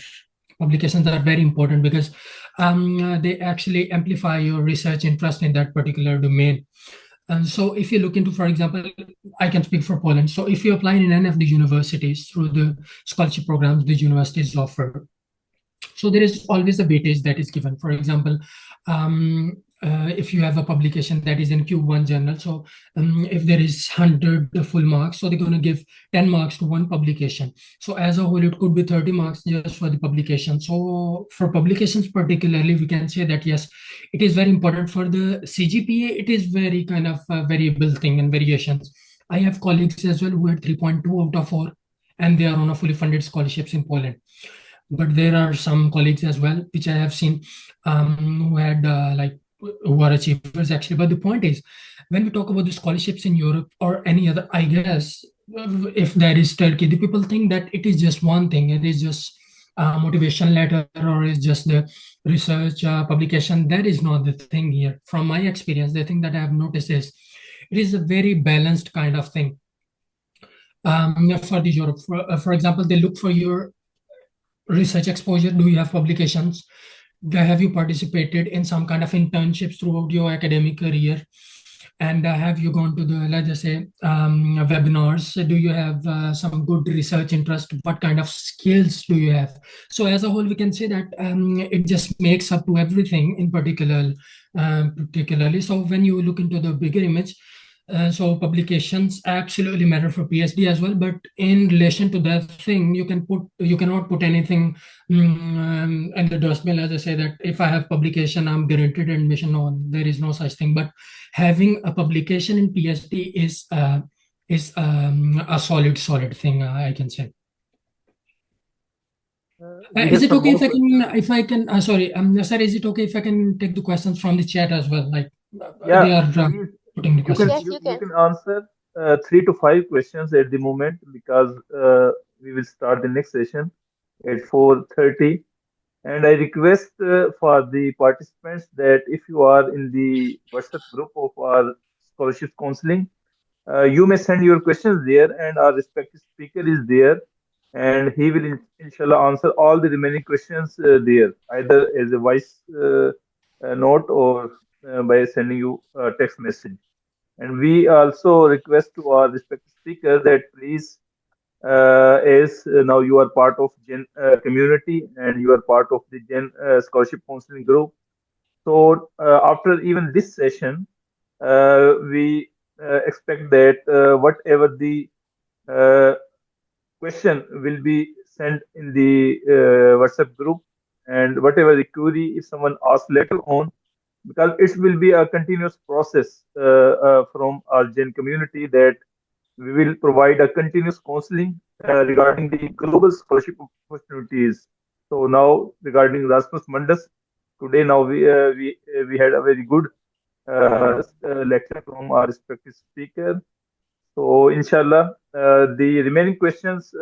Publications are very important because they actually amplify your research interest in that particular domain. And so if you look into, for example, I can speak for Poland. So if you apply in any of the universities through the scholarship programs the universities offer, so there is always a weightage that is given. For example, if you have a publication that is in Q1 journal, so if there is 100 full marks, so they're going to give 10 marks to one publication. So as a whole, it could be 30 marks just for the publication. So for publications particularly, we can say that yes, it is very important. For the CGPA, it is very kind of a variable thing and variations. I have colleagues as well who had 3.2 out of 4, and they are on a fully funded scholarships in Poland. but there are some colleagues as well, which I have seen, who had who are achievers actually. But the point is, when we talk about the scholarships in Europe or any other, I guess if there is Turkey, the people think that it is just one thing. It is just a motivation letter or it's just the research publication. That is not the thing here. From my experience, the thing that I have noticed is it is a very balanced kind of thing. For the Europe, for example, they look for your research exposure. Do you have publications? Have you participated in some kind of internships throughout your academic career? And have you gone to the, let's just say, webinars? Do you have some good research interest? What kind of skills do you have? So as a whole, we can say that it just makes up to everything in particularly. So when you look into the bigger image, so publications absolutely matter for PhD as well. But in relation to that thing, you cannot put anything in the dustbin. As I say that if I have publication, I'm guaranteed admission. No, there is no such thing. But having a publication in PhD is a solid thing, I can say. We Is have it some okay more if I can, sorry, sir, is it okay if I can take the questions from the chat as well? Like Yeah, they are please. putting the You can questions. Yes, you, you you can. can answer 3 to 5 questions at the moment because we will start the next session at 4:30. And I request for the participants that if you are in the WhatsApp group of our scholarship counseling, you may send your questions there, and our respected speaker is there, and he will inshallah answer all the remaining questions there, either as a voice note or by sending you a text message. And we also request to our respected speaker that please, as now you are part of Gen community and you are part of the Gen scholarship counseling group. So after even this session, we expect that whatever the uh, question will be sent in the WhatsApp group, and whatever the query, if someone asks later on, because it will be a continuous process from our Gen community that we will provide a continuous counseling regarding the global scholarship opportunities. So now regarding Rasmus Mundus, today now we had a very good lecture from our respective speaker. So inshallah, the remaining questions,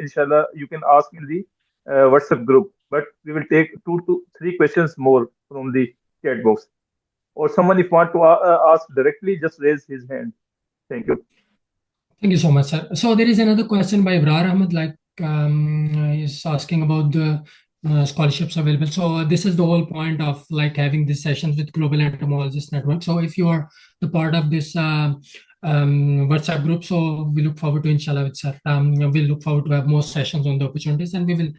inshallah, you can ask in the WhatsApp group. But we will take 2 to 3 questions more from the chat box. Or someone, if want to ask directly, just raise his hand. Thank you. Thank you so much, sir. So there is another question by Ibrar Ahmed, like he's asking about the scholarships available. So this is the whole point of like having these sessions with Global Entomologists Network. So if you are the part of this WhatsApp group, so we look forward to inshallah with sir. We look forward to have more sessions on the opportunities, and we will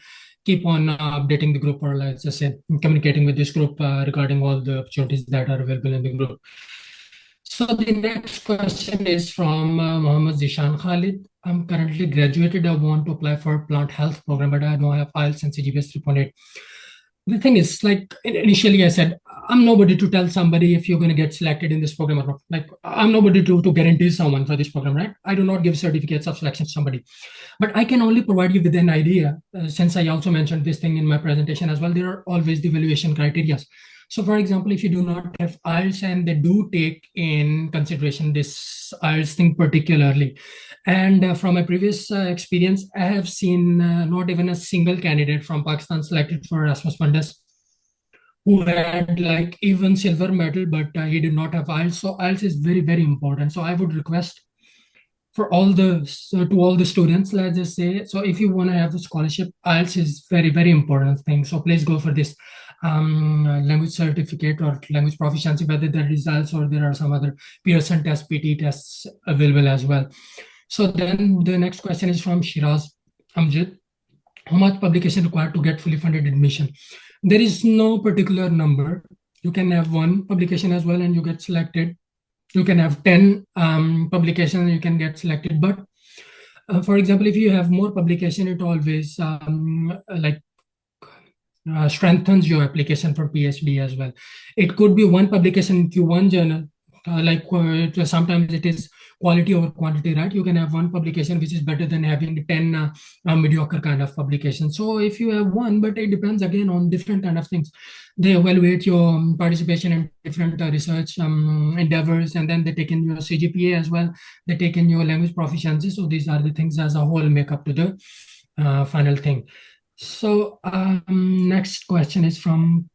keep on updating the group, or let's just say communicating with this group regarding all the opportunities that are available in the group. So the next question is from Mohammed Zishan Khalid. I'm currently graduated. I want to apply for plant health program, but I don't have IELTS and CGPA 3.8. The thing is, like initially I said, I'm nobody to tell somebody if you're going to get selected in this program or not. Like I'm nobody to guarantee someone for this program, right? I do not give certificates of selection to somebody. But I can only provide you with an idea, since I also mentioned this thing in my presentation as well. There are always the evaluation criteria. So, for example, if you do not have IELTS and they do take in consideration this IELTS thing particularly, and from my previous experience, I have seen not even a single candidate from Pakistan selected for Erasmus Mundus who had like even silver medal, but he did not have IELTS. So IELTS is very important. So I would request for all the to all the students, let's just say, so if you want to have the scholarship, IELTS is very important thing. So please go for this language certificate or language proficiency, whether the results or there are some other Pearson test, PT tests available as well. So then the next question is from Shiraz Amjad. How much publication required to get fully funded admission? There is no particular number. You can have one publication as well and you get selected. You can have 10 publications, you can get selected. But for example, if you have more publication, it always strengthens your application for PhD as well. It could be one publication in Q1 journal, sometimes it is quality over quantity, right? You can have one publication which is better than having 10 mediocre kind of publications. So if you have one, but it depends again on different kind of things. They evaluate your participation in different research endeavors, and then they take in your CGPA as well. They take in your language proficiency. So these are the things as a whole make up to the final thing. So next question is from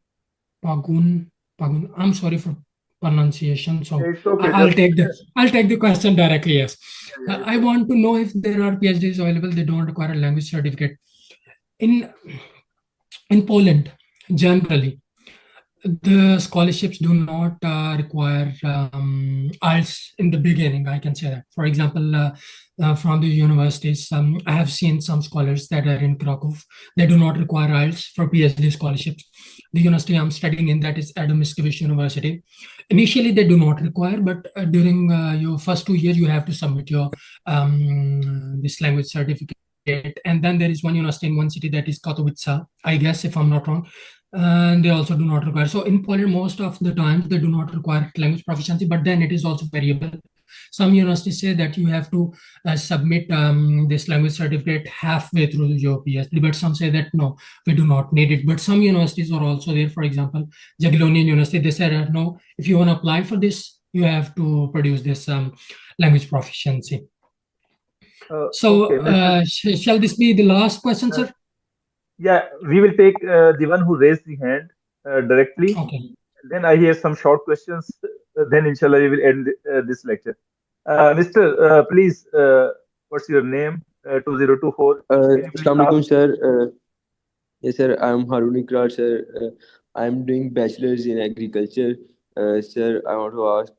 Pagun. Pagun. I'm sorry for pronunciation. So It's okay. I'll Just take the question directly. Yes, yeah, yeah, it's I okay. want to know if there are PhDs available. They don't require a language certificate in Poland. Generally, the scholarships do not require IELTS in the beginning. I can say that. For example, from the universities, I have seen some scholars that are in Krakow. They do not require IELTS for PhD scholarships. The university I'm studying in, that is Adam Mickiewicz University. Initially, they do not require, but during your first 2 years, you have to submit your this language certificate. And then there is one university in one city, that is Katowice, I guess, if I'm not wrong, and they also do not require. So in Poland, most of the times they do not require language proficiency, but then it is also variable. Some universities say that you have to submit this language certificate halfway through your PhD, but some say that no, we do not need it. But some universities are also there. For example, Jagiellonian University, they said no, if you want to apply for this, you have to produce this language proficiency. So Okay, Mr. shall this be the last question, Uh, sir? yeah, we will take the one who raised the hand directly. Okay. Then I have some short questions. Then, inshallah, we will end this lecture. Mr. Please, what's your name? 2024. Can you please Assalamu ask? alaikum, sir. Yes, sir. I'm Harun Ikrar, sir. I'm doing bachelor's in agriculture. Sir, I want to ask,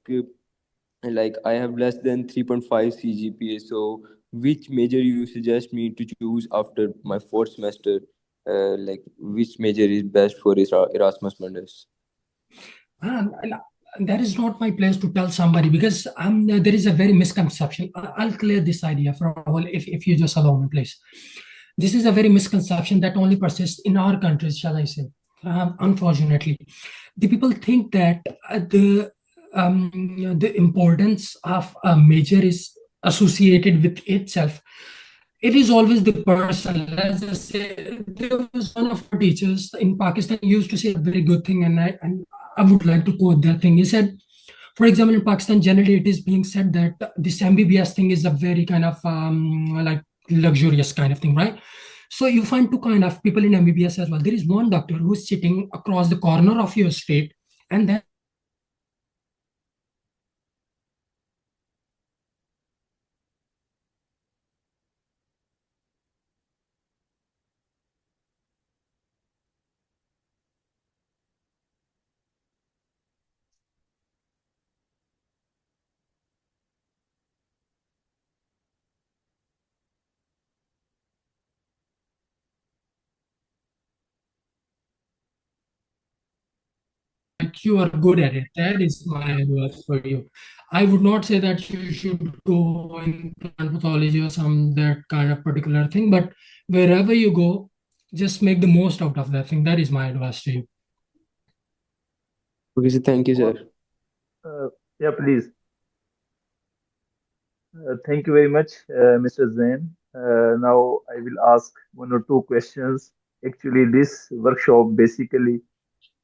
like, I have less than 3.5 CGPA. So, which major you suggest me to choose after my fourth semester? Like, which major is best for Erasmus Mundus? That is not my place to tell somebody, because there is a very misconception. I'll clear this idea for a while, if you just allow me, please. This is a very misconception that only persists in our countries, shall I say. Unfortunately, the people think that the importance of a major is associated with itself. It is always the person. Let's just say there was one of our teachers in Pakistan used to say a very good thing, and I would like to quote that thing. He said, for example, in Pakistan, generally it is being said that this MBBS thing is a very kind of like luxurious kind of thing, right? So you find two kind of people in MBBS as well. There is one doctor who's sitting across the corner of your state, and then you are good at it. That is my advice for you. I would not say that you should go in plant pathology or some that kind of particular thing, but wherever you go, just make the most out of that thing. That is my advice to you. Okay, sir. Thank you, sir. Uh, yeah, please. Thank you very much, Mr. Zain. Now I will ask one or two questions. Actually, this workshop basically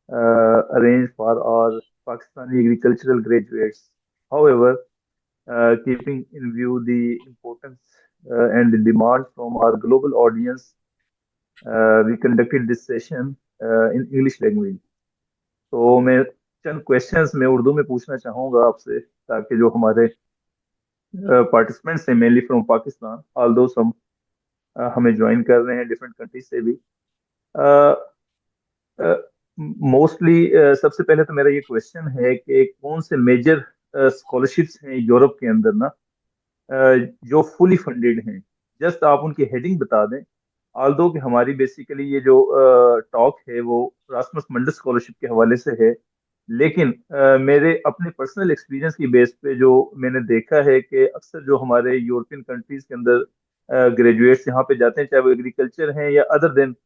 arranged for our Pakistani agricultural graduates. However, keeping in view the importance and the demand from our global audience, we conducted this session in English language. तो मैं चंद questions मैं उर्दू में पूछना चाहूँगा आपसे ताकि जो हमारे पार्टिसिपेंट्स हैं मेनली फ्रॉम पाकिस्तान ऑल्दो सम हमें ज्वाइन कर रहे हैं डिफरेंट कंट्रीज से भी मोस्टली सबसे पहले तो मेरा ये क्वेश्चन है कि कौन से मेजर स्कॉलरशिप्स हैं यूरोप के अंदर ना जो फुली फंडेड हैं जस्ट आप उनकी हेडिंग बता दें आल्दो कि हमारी बेसिकली ये जो टॉक है वो रासमस मंडस स्कॉलरशिप के हवाले से है लेकिन मेरे अपने पर्सनल एक्सपीरियंस की बेस पे जो मैंने देखा है कि अक्सर जो हमारे यूरोपियन कंट्रीज के अंदर ग्रेजुएट्स यहाँ पे जाते हैं चाहे वो एग्रीकल्चर हैं या अदर देन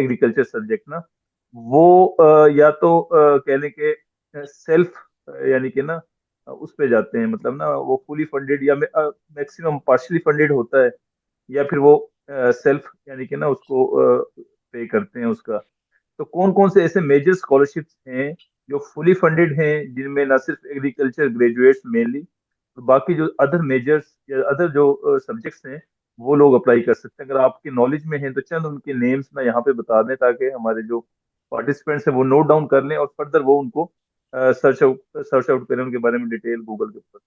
एग्रीकल्चर सब्जेक्ट ना वो या तो कह लें कि सेल्फ यानी कि ना उस पे जाते हैं, मतलब ना वो फुली फंडेड या मैक्सिमम पार्शली फंडेड होता है, या फिर वो सेल्फ यानी कि ना उसको पे करते हैं उसका। तो कौन कौन से ऐसे मेजर स्कॉलरशिप्स हैं जो फुली फंडेड हैं, जिनमें ना सिर्फ एग्रीकल्चर ग्रेजुएट्स मेनली, और बाकी जो अदर मेजर्स या अदर जो सब्जेक्ट्स हैं वो लोग अप्लाई कर सकते हैं? अगर आपकी नॉलेज में है तो चंद उनके नेम्स ना यहाँ पे बता दें, ताकि हमारे जो पार्टिसिपेंट्स हैं वो नोट डाउन कर लें और फर्दर वो उनको सर्च आउट करें उनके बारे में डिटेल गूगल के ऊपर।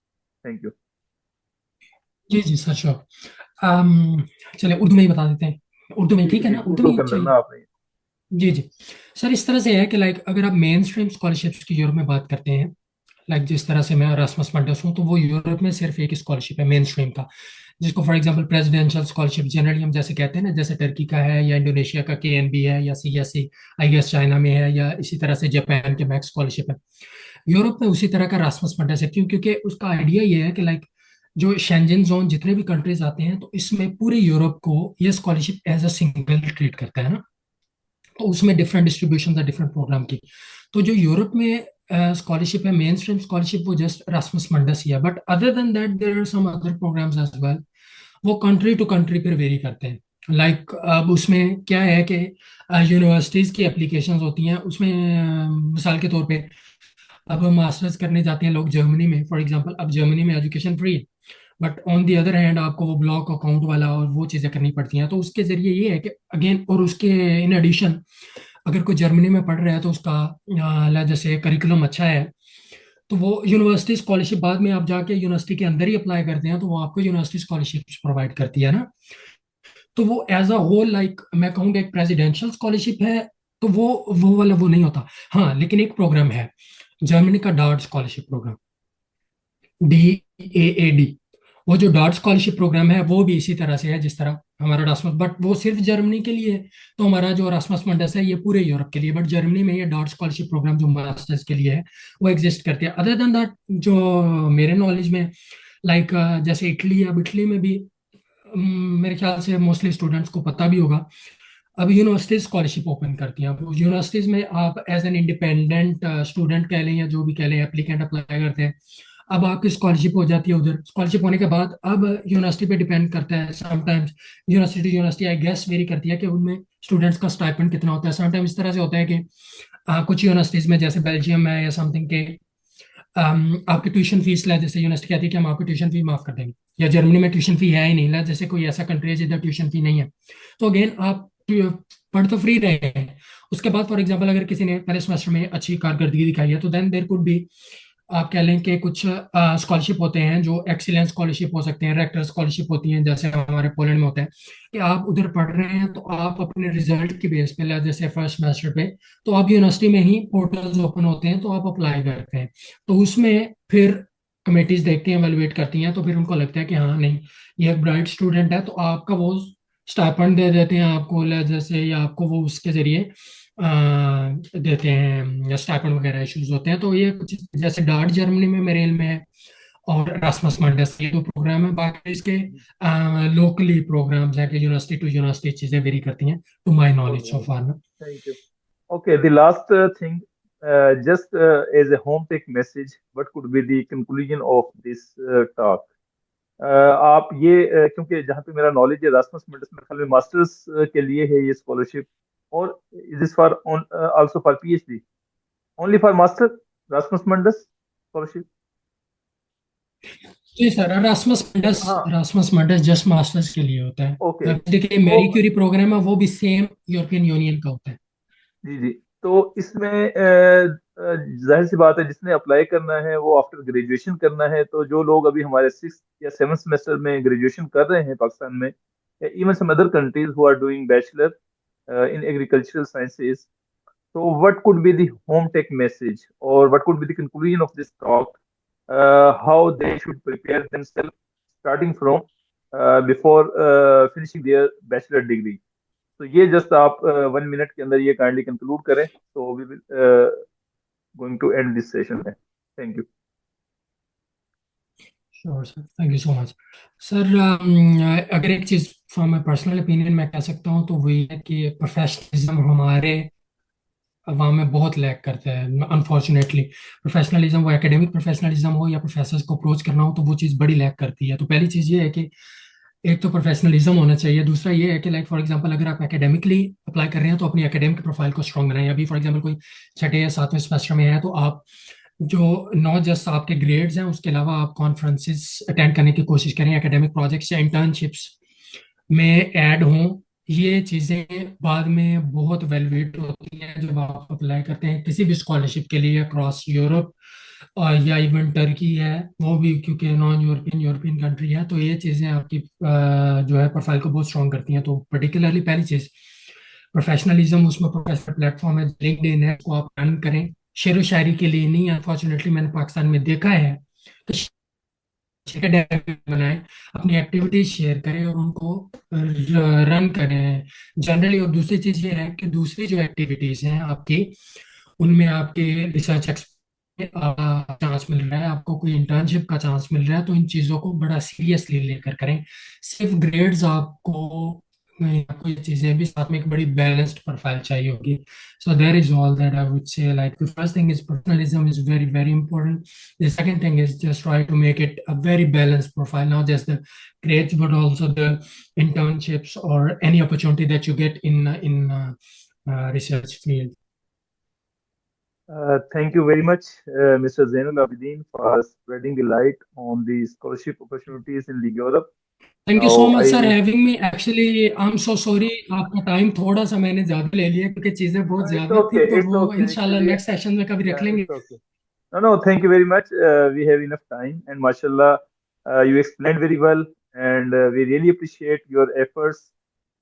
Thank you. जी जी सर, श्योर। चलिए उर्दू में ही बता देते हैं। उर्दू में जी ठीक है जी, ना, उर्दू उर्दू में ही के अंदर चाहिए। ना आपने। जी जी सर, इस तरह से है कि लाइक अगर आप मेन स्ट्रीम स्कॉलरशिप्स की यूरोप में बात करते हैं, लाइक जिस तरह से मैं अरासमस मंडस हूँ, तो वो यूरोप में सिर्फ एक स्कॉलरशिप है मेन स्ट्रीम का, जिसको for example presidential scholarship generally हम जैसे कहते हैं ना, जैसे टर्की का है या इंडोनेशिया का KNB है या CSC आई गेस चाइना में है, या इसी तरह से जापान के मैक्स स्कॉलरशिप है। यूरोप में उसी तरह का रासमस मंडस है। क्यों? क्योंकि उसका आइडिया ये है कि लाइक जो शेंजन जोन जितने भी कंट्रीज आते हैं, तो इसमें पूरे यूरोप को ये scholarship as a single treat करता है ना। तो उसमें डिफरेंट डिस्ट्रीब्यूशन है डिफरेंट प्रोग्राम की। तो जो यूरोप में स्कॉलरशिप है मेन स्ट्रीम स्कॉलरशिप, वो जस्ट रासमस मंडस ही है। But other than that there are some other programs as well. वो कंट्री टू कंट्री पर वेरी करते हैं। लाइक अब उसमें क्या है कि यूनिवर्सिटीज की एप्लीकेशंस होती हैं उसमें। मिसाल के तौर पे अब मास्टर्स करने जाते हैं लोग जर्मनी में, फॉर एग्जांपल, अब जर्मनी में एजुकेशन फ्री है, but on the other hand आपको वो ब्लॉक अकाउंट वाला और वो चीज़ें करनी पड़ती हैं। तो उसके जरिए ये है कि अगेन, और उसके इन एडिशन अगर कोई जर्मनी में पढ़ रहा है तो उसका जैसे करिकुलम अच्छा है, तो वो यूनिवर्सिटी स्कॉलरशिप बाद में आप जाके यूनिवर्सिटी के अंदर ही अप्लाई करते हैं, तो वो आपको यूनिवर्सिटी स्कॉलरशिप प्रोवाइड करती है ना। तो वो एज अ होल, लाइक मैं कहूँगा एक प्रेसिडेंशियल स्कॉलरशिप है। तो वो वाला वो नहीं होता। हाँ, लेकिन एक प्रोग्राम है जर्मनी का डार्ट स्कॉलरशिप प्रोग्राम, DAAD। वो जो डार्ट स्कॉलरशिप प्रोग्राम है वो भी इसी तरह से है जिस तरह हमारा रासमस, बट वो सिर्फ जर्मनी के लिए है। तो हमारा जो रासमस मंडस है ये पूरे यूरोप के लिए, बट जर्मनी में ये डार्ट स्कॉलरशिप प्रोग्राम जो मास्टर्स के लिए है वो एग्जिस्ट करती है। अदर देन दैट, जो मेरे नॉलेज में, लाइक जैसे इटली, अब इटली में भी मेरे ख्याल से मोस्टली स्टूडेंट्स को पता भी होगा, अब यूनिवर्सिटीज स्कॉलरशिप ओपन करती हैं। अब यूनिवर्सिटीज में आप एज एन इंडिपेंडेंट स्टूडेंट कह लें या जो भी कह लें, एप्लीकेंट अप्लाई करते हैं। अब आपकी स्कॉलरशिप हो जाती है उधर। स्कॉलरशिप होने के बाद अब यूनिवर्सिटी पे डिपेंड करता है। Sometimes university university I guess vary करती है कि उनमें स्टूडेंट्स का स्टाइपेंड कितना होता है। समटाइम्स इस तरह से होता है कि कुछ यूनिवर्सिटीज में जैसे बेल्जियम है या समथिंग के, आपकी ट्यूशन फीस ला, जैसे यूनिवर्सिटी कहती है कि हम आपकी ट्यूशन फी माफ कर देंगे, या जर्मनी में ट्यूशन फी है ही नहीं ला, जैसे कोई ऐसा कंट्री है जिधर ट्यूशन फी नहीं है, तो अगेन आप पढ़ तो फ्री रहे हैं। उसके बाद फॉर एग्जाम्पल अगर किसी ने पहले सेमेस्टर में अच्छी कारकर्दगी दिखाई है, तो देन देर कुड बी, आप कह लें कि कुछ स्कॉलरशिप होते हैं जो एक्सीलेंस स्कॉलरशिप हो सकते हैं, रेक्टर स्कॉलरशिप होती हैं जैसे हमारे पोलैंड में होता है कि आप उधर पढ़ रहे हैं तो आप अपने रिजल्ट की बेस पे, जैसे फर्स्ट सेमेस्टर पे, तो आप यूनिवर्सिटी में ही पोर्टल्स ओपन होते हैं तो आप अप्लाई करते हैं। तो उसमें फिर कमेटीज देखती हैं, एवेलुएट करती हैं, तो फिर उनको लगता है कि हाँ नहीं, ये एक ब्राइट स्टूडेंट है, तो आपका वो स्टाइपेंड दे देते हैं आपको, जैसे, या आपको वो उसके जरिए देते हैं, स्टाइपेंड वगैरह इश्यूज होते हैं। तो ये कुछ जैसे डार्ट जर्मनी में मेरे में है, और रासमस मंडस, ये दो प्रोग्राम है। बाकी इसके लोकली प्रोग्राम्स हैं कि यूनिवर्सिटी टू यूनिवर्सिटी चीजें वेरी करती हैं, टू माय नॉलेज सो फार ना। Thank you. Okay, the last thing, just as a home take message, what could be the conclusion of this talk? आप ये क्योंकि जहाँ तक मेरा नॉलेज है, रासमस मेंडस में खाली मास्टर्स के लिए है ये स्कॉलरशिप, और is this for also for PhD, only for master Erasmus Mundus scholarship? जी सर, हाँ। रासमस मंडस जस्ट मास्टर्स के लिए होता ओके, है। देखिए तो मैरी क्यूरी प्रोग्राम है वो भी सेम यूरोपियन यूनियन का होता है। जी जी, तो इसमें जाहिर सी बात है, जिसने अप्लाई करना है वो आफ्टर ग्रेजुएशन करना है। तो जो लोग अभी हमारे 6 या 7 सेमेस्टर में ग्रेजुएशन कर रहे हैं पाकिस्तान में, या even some other countries who are doing bachelor in agricultural sciences, so what could be the home tech message, or what could be the conclusion of this talk? How they should prepare themselves starting from before finishing their bachelor degree? तो ये just आप 1 minute के अंदर ये kindly conclude करें, तो we will going to end this session है। Thank you. Sure sir, thank you so much sir. अगर एक चीज़ फ्रॉम माई पर्सनल ओपिनियन मैं कह सकता हूँ तो वही है कि प्रोफेशनलिज्म हमारे वहाँ में बहुत लैक करते हैं अनफॉर्चुनेटली। प्रोफेशनलिज्म, वो एकेडमिक प्रोफेशनलिज्म हो या प्रोफेसर्स को अप्रोच करना हो, तो वो चीज़ बड़ी लैक करती है। तो पहली चीज़ ये है कि एक तो प्रोफेशनलिज्म होना चाहिए। दूसरा ये है कि लाइक फॉर एग्जांपल अगर आप एकेडमिकली अप्लाई कर रहे हैं तो अपनी एकेडमिक प्रोफाइल को स्ट्रॉन्ग बनाएं। अभी फॉर एग्जांपल कोई छठे या सातवें सेमेस्टर में है, तो आप जो नॉट जस्ट आपके ग्रेड्स हैं, उसके अलावा आप कॉन्फ्रेंसेस अटेंड करने की कोशिश करें, एकेडमिक प्रोजेक्ट्स या इंटर्नशिप्स में ऐड हों। ये चीज़ें बाद में बहुत वैल्यूएट होती हैं जब आप अप्लाई करते हैं किसी भी स्कॉलरशिप के लिए अक्रॉस यूरोप, या इवन टर्की है, वो भी क्योंकि नॉन यूरोपियन यूरोपियन कंट्री है। तो ये चीज़ें आपकी जो है प्रोफाइल को बहुत स्ट्रॉन्ग करती हैं। तो पर्टिकुलरली पहली चीज़ प्रोफेशनलिज्म, उसमें प्रोफेशनल प्लेटफॉर्म है, लिंक्डइन है, उसको आप रन करें। शेर व शायरी के लिए नहीं, अनफॉर्चुनेटली मैंने पाकिस्तान में देखा है कि बनाएं, अपनी एक्टिविटीज शेयर करें और उनको रन करें जनरली। और दूसरी चीज ये है कि दूसरी जो एक्टिविटीज हैं आपकी, उनमें आपके रिसर्च चांस मिल रहा है, आपको कोई इंटर्नशिप का चांस मिल रहा है, तो इन चीज़ों को बड़ा सीरियसली लेकर करें। सिर्फ ग्रेड्स आपको नहीं, आपको ये चीज़ें भी साथ में एक बड़ी बैलेंस्ड प्रोफाइल चाहिए होगी। So there is all that I would say. Like the first thing is professionalism is very very important. The second thing is just try to make it a very balanced profile, not just the grades, but also the internships or any opportunity that you get in research field. Thank you very much, Mr. Zainul Abidin, for spreading the light on the scholarship opportunities in the Europe. Thank you so Now, much, sir, I having me. Actually, I'm so sorry आपका time थोड़ा सा मैंने ज्यादा ले लिया क्योंकि चीजें बहुत it's ज्यादा थी, okay, तो it's वो okay. इंशाल्लाह Actually, नेक्स्ट सेशन में कभी रख yeah, लेंगे। it's okay. No, no, thank you very much. We have enough time, and mashallah, you explained very well, and we really appreciate your efforts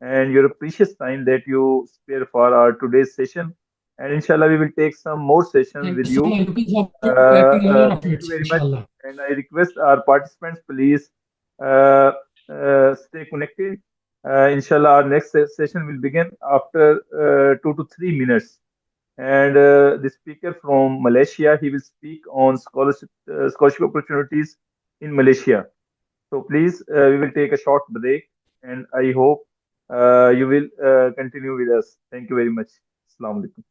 and your precious time that you spare for our today's session. And inshallah, we will take some more sessions Thank with you so you. much. Looking forward to collecting more Thank you updates, very much. inshallah. And I request our participants, please uh, stay connected. Inshallah, our next session will begin after 2 to 3 minutes. And the speaker from Malaysia, he will speak on scholarship opportunities in Malaysia. So please, we will take a short break, and I hope you will continue with us. Thank you very much. Assalamu alaikum.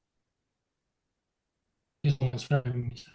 Thank you so much for having me, sir.